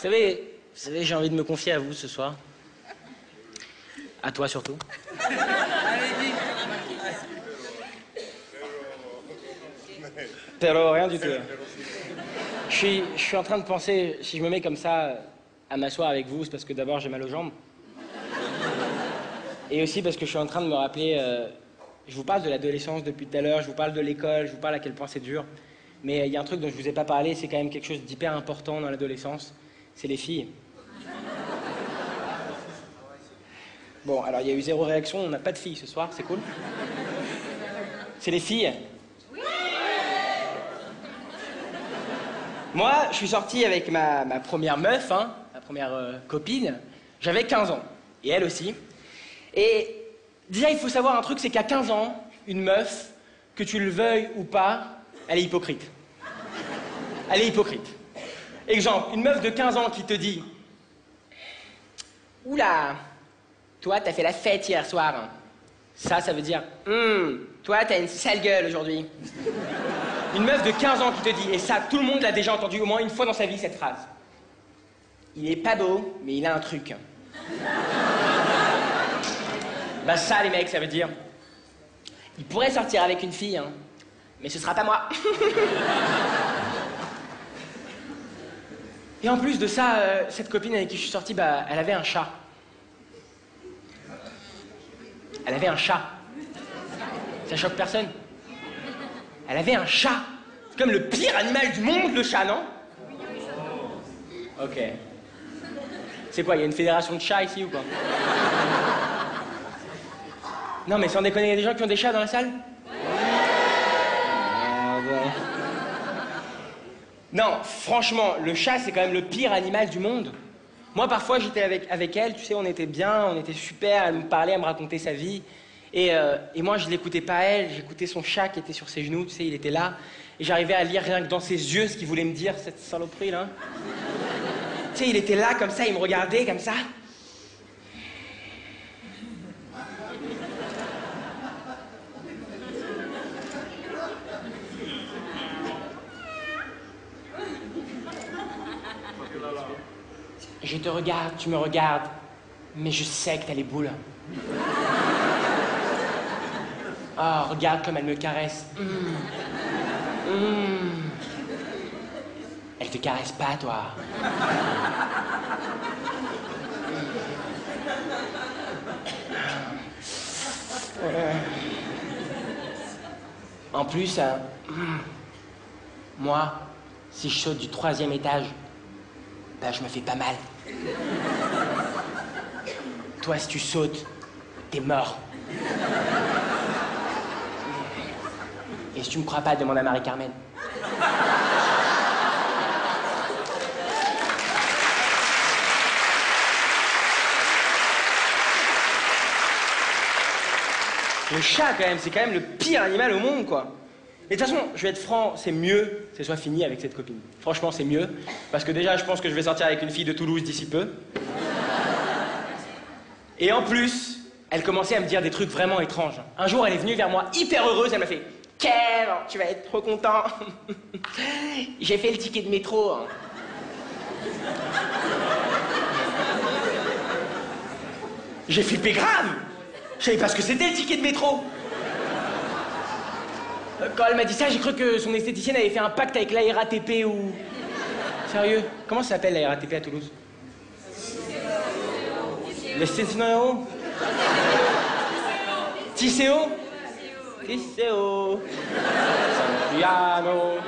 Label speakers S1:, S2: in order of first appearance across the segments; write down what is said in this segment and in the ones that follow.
S1: savez, j'ai envie de me confier à vous ce soir. À toi surtout. Pero rien du tout. Je suis en train de penser, si je me mets comme ça à m'asseoir avec vous, c'est parce que d'abord j'ai mal aux jambes. Et aussi parce que je suis en train de me rappeler, je vous parle de l'adolescence depuis tout à l'heure, je vous parle de l'école, je vous parle à quel point c'est dur. Mais il y a un truc dont je vous ai pas parlé, c'est quand même quelque chose d'hyper important dans l'adolescence, c'est les filles. Bon, alors il y a eu 0 réaction, on n'a pas de filles ce soir, c'est cool. C'est les filles. Moi, je suis sorti avec ma première meuf, hein, ma première copine, j'avais 15 ans, et elle aussi. Et déjà, il faut savoir un truc, c'est qu'à 15 ans, une meuf, que tu le veuilles ou pas, elle est hypocrite. Elle est hypocrite. Exemple, une meuf de 15 ans qui te dit « Oula, toi, t'as fait la fête hier soir. » Ça veut dire « Toi, t'as une sale gueule aujourd'hui. » Une meuf de 15 ans qui te dit, et ça, tout le monde l'a déjà entendu au moins une fois dans sa vie, cette phrase. « Il est pas beau, mais il a un truc. » Bah ça, les mecs, ça veut dire... Il pourrait sortir avec une fille, hein, mais ce sera pas moi. Et en plus de ça, cette copine avec qui je suis sorti, bah, elle avait un chat. Elle avait un chat. Ça choque personne? Elle avait un chat. C'est comme le pire animal du monde, le chat, non? Ok. C'est quoi, il y a une fédération de chats ici ou quoi? Non, mais sans déconner, il y a des gens qui ont des chats dans la salle? Ah, bon. Non, franchement, le chat, c'est quand même le pire animal du monde. Moi, parfois, j'étais avec elle, tu sais, on était bien, on était super, elle me parlait, elle me racontait sa vie. Et moi, je l'écoutais pas elle, j'écoutais son chat qui était sur ses genoux, tu sais, il était là. Et j'arrivais à lire rien que dans ses yeux ce qu'il voulait me dire, cette saloperie, là. Tu sais, il était là, comme ça, il me regardait, comme ça. Je te regarde, tu me regardes, mais je sais que t'as les boules. Oh, regarde comme elle me caresse. Elle te caresse pas, toi. En plus, moi, si je saute du 3e étage, bah, je me fais pas mal. Toi, si tu sautes, t'es mort. Et si tu me crois pas, demande à Marie-Carmen. Le chat, quand même, c'est quand même le pire animal au monde, quoi. Et de toute façon, je vais être franc, c'est mieux que ce soit fini avec cette copine. Franchement, c'est mieux. Parce que déjà, je pense que je vais sortir avec une fille de Toulouse d'ici peu. Et en plus, elle commençait à me dire des trucs vraiment étranges. Un jour, elle est venue vers moi hyper heureuse, elle m'a fait « Kev, tu vas être trop content. J'ai fait le ticket de métro. » J'ai flippé grave. Je savais pas ce que c'était le ticket de métro. Quand elle m'a dit ça, j'ai cru que son esthéticienne avait fait un pacte avec la RATP ou... Sérieux? Comment ça s'appelle la RATP à Toulouse? L'esthéticienne? Tisséo? Tisséo. Piano.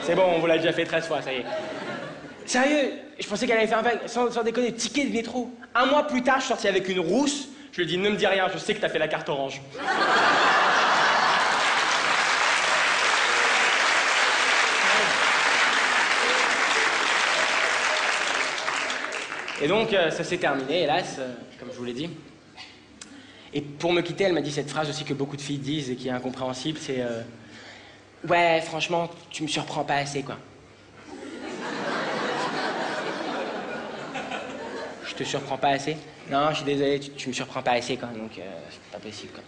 S1: C'est bon, on vous l'a déjà fait 13 fois, ça y est. Sérieux? Je pensais qu'elle avait fait un pacte, sans déconner, ticket de métro. Un mois plus tard, je suis sorti avec une rousse. Je lui ai dit, ne me dis rien, je sais que t'as fait la carte orange. Et donc, ça s'est terminé, hélas, comme je vous l'ai dit. Et pour me quitter, elle m'a dit cette phrase aussi que beaucoup de filles disent et qui est incompréhensible, c'est ouais, franchement, tu me surprends pas assez, quoi. Je te surprends pas assez? Non, je suis désolé, tu me surprends pas assez, quoi, donc c'est pas possible, quoi.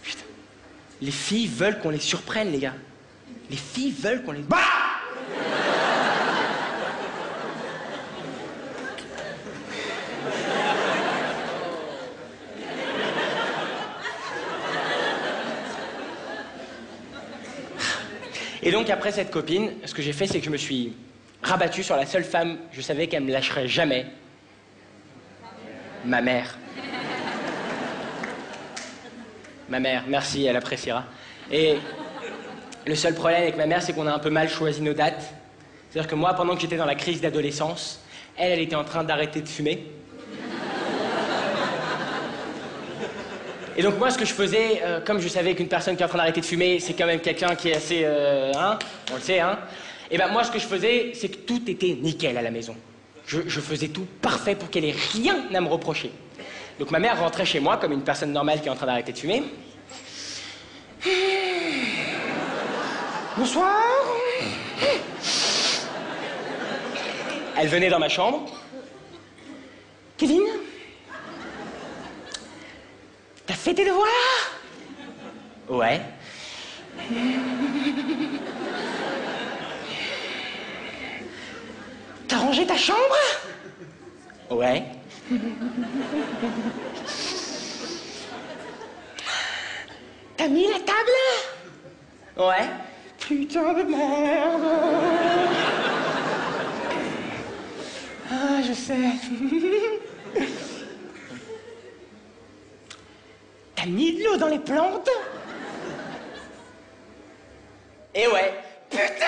S1: Putain. Les filles veulent qu'on les surprenne, les gars. Les filles veulent qu'on les... Bah! Et donc, après cette copine, ce que j'ai fait, c'est que je me suis rabattu sur la seule femme, je savais qu'elle me lâcherait jamais. Ma mère. Ma mère, merci, elle appréciera. Et le seul problème avec ma mère, c'est qu'on a un peu mal choisi nos dates. C'est-à-dire que moi, pendant que j'étais dans la crise d'adolescence, elle était en train d'arrêter de fumer. Et donc moi, ce que je faisais, comme je savais qu'une personne qui est en train d'arrêter de fumer, c'est quand même quelqu'un qui est assez... hein, on le sait, hein. Et ben moi, ce que je faisais, c'est que tout était nickel à la maison. Je faisais tout parfait pour qu'elle ait rien à me reprocher. Donc ma mère rentrait chez moi comme une personne normale qui est en train d'arrêter de fumer. Bonsoir. Elle venait dans ma chambre. Kevin, t'as fait tes devoirs? Ouais. T'as rangé ta chambre? Ouais. T'as mis la table? Ouais. Putain de merde. Ah, je sais. T'as mis de l'eau dans les plantes? Eh ouais. Putain!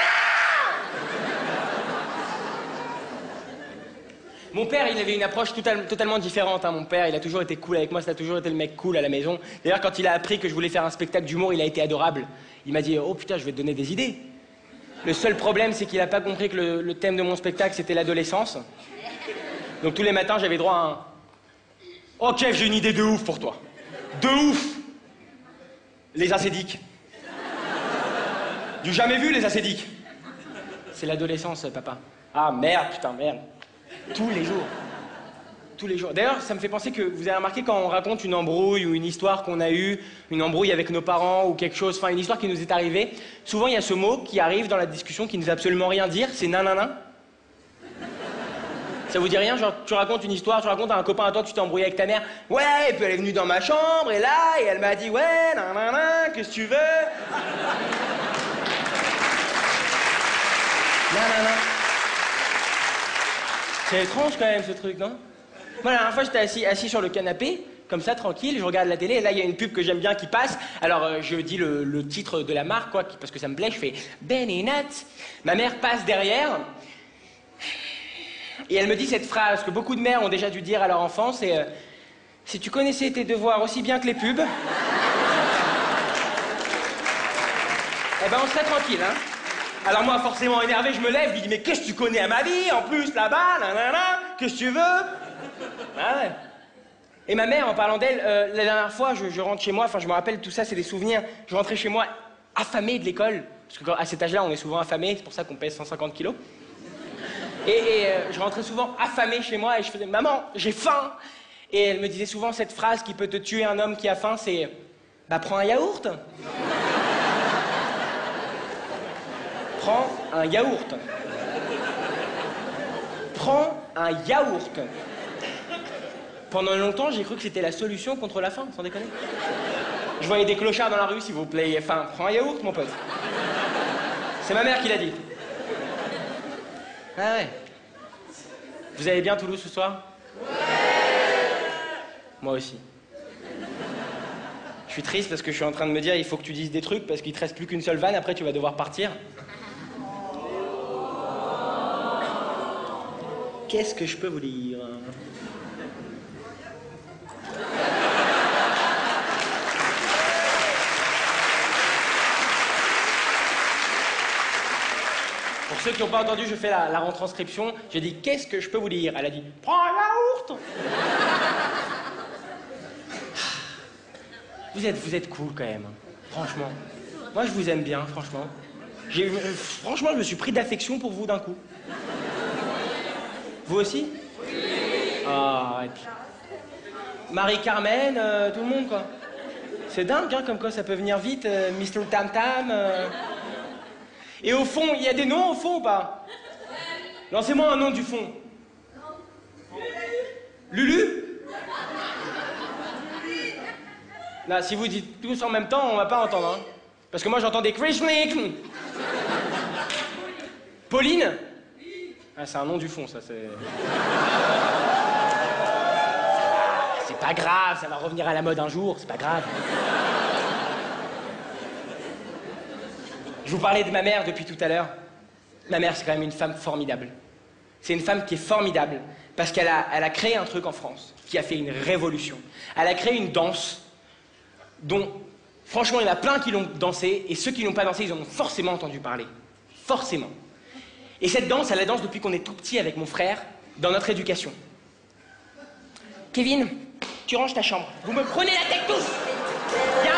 S1: Mon père, il avait une approche totalement différente. Hein. Mon père, il a toujours été cool avec moi, ça a toujours été le mec cool à la maison. D'ailleurs, quand il a appris que je voulais faire un spectacle d'humour, il a été adorable. Il m'a dit « Oh putain, je vais te donner des idées ». Le seul problème, c'est qu'il n'a pas compris que le thème de mon spectacle, c'était l'adolescence. Donc tous les matins, j'avais droit à un... « Oh Kev, j'ai une idée de ouf pour toi. De ouf !» Les acédiques. Du jamais vu, les acédiques. C'est l'adolescence, papa. Ah merde, putain, merde. Tous les jours. Tous les jours. D'ailleurs, ça me fait penser que vous avez remarqué quand on raconte une embrouille ou une histoire qu'on a eue, une embrouille avec nos parents ou quelque chose, enfin une histoire qui nous est arrivée, souvent il y a ce mot qui arrive dans la discussion qui ne veut absolument rien dire, c'est nanana. Ça vous dit rien? Genre, tu racontes une histoire, tu racontes à un copain à toi que tu t'es embrouillé avec ta mère. Ouais, et puis elle est venue dans ma chambre, et là, et elle m'a dit, ouais, nanana, qu'est-ce que tu veux? Nanana. C'est étrange quand même ce truc, non? Moi, la dernière fois, j'étais assis sur le canapé, comme ça, tranquille, je regarde la télé, et là, il y a une pub que j'aime bien qui passe. Alors, je dis le titre de la marque, quoi, parce que ça me plaît, je fais Ben et Nat. Ma mère passe derrière, et elle me dit cette phrase que beaucoup de mères ont déjà dû dire à leur enfant, c'est si tu connaissais tes devoirs aussi bien que les pubs, eh ben, on serait tranquille, hein. Alors moi, forcément énervé, je me lève, je lui dis « Mais qu'est-ce que tu connais à ma vie, en plus, là-bas, nanana, qu'est-ce que tu veux ?» Ah ouais. Et ma mère, en parlant d'elle, la dernière fois, je rentre chez moi, enfin, je me rappelle, tout ça, c'est des souvenirs. Je rentrais chez moi affamé de l'école, parce que à cet âge-là, on est souvent affamé, c'est pour ça qu'on pèse 150 kilos. Et je rentrais souvent affamé chez moi, et je faisais « Maman, j'ai faim !» Et elle me disait souvent cette phrase qui peut te tuer un homme qui a faim, c'est « Bah, prends un yaourt !» Prends un yaourt. Prends un yaourt. Pendant longtemps, j'ai cru que c'était la solution contre la faim, sans déconner. Je voyais des clochards dans la rue, s'il vous plaît. Enfin, prends un yaourt, mon pote. C'est ma mère qui l'a dit. Ah ouais. Vous allez bien, Toulouse, ce soir? Ouais. Moi aussi. Je suis triste parce que je suis en train de me dire, il faut que tu dises des trucs parce qu'il te reste plus qu'une seule vanne, après tu vas devoir partir. Qu'est-ce que je peux vous dire? Pour ceux qui n'ont pas entendu, je fais la retranscription. J'ai dit, qu'est-ce que je peux vous dire? Elle a dit, prends un yaourt. Vous êtes cool quand même, franchement. Moi, je vous aime bien, franchement. Franchement, je me suis pris d'affection pour vous d'un coup. Vous aussi? Oui. Ah, et puis... Marie-Carmen, tout le monde, quoi. C'est dingue, hein, comme quoi ça peut venir vite, Mr. Tam Tam. Et au fond, il y a des noms au fond ou pas? Lancez-moi un nom du fond. Lulu? Là, si vous dites tous en même temps, on va pas entendre, hein. Parce que moi, j'entends des Chris Nick. Pauline? Ah, c'est un nom du fond, ça, c'est... C'est pas grave, ça va revenir à la mode un jour, c'est pas grave. Je vous parlais de ma mère depuis tout à l'heure. Ma mère, c'est quand même une femme formidable. C'est une femme qui est formidable parce qu'elle a créé un truc en France qui a fait une révolution. Elle a créé une danse dont, franchement, il y en a plein qui l'ont dansé et ceux qui n'ont pas dansé, ils en ont forcément entendu parler. Forcément. Et cette danse, elle la danse depuis qu'on est tout petit avec mon frère dans notre éducation. Kevin, tu ranges ta chambre. Vous me prenez la tête tous. Il y a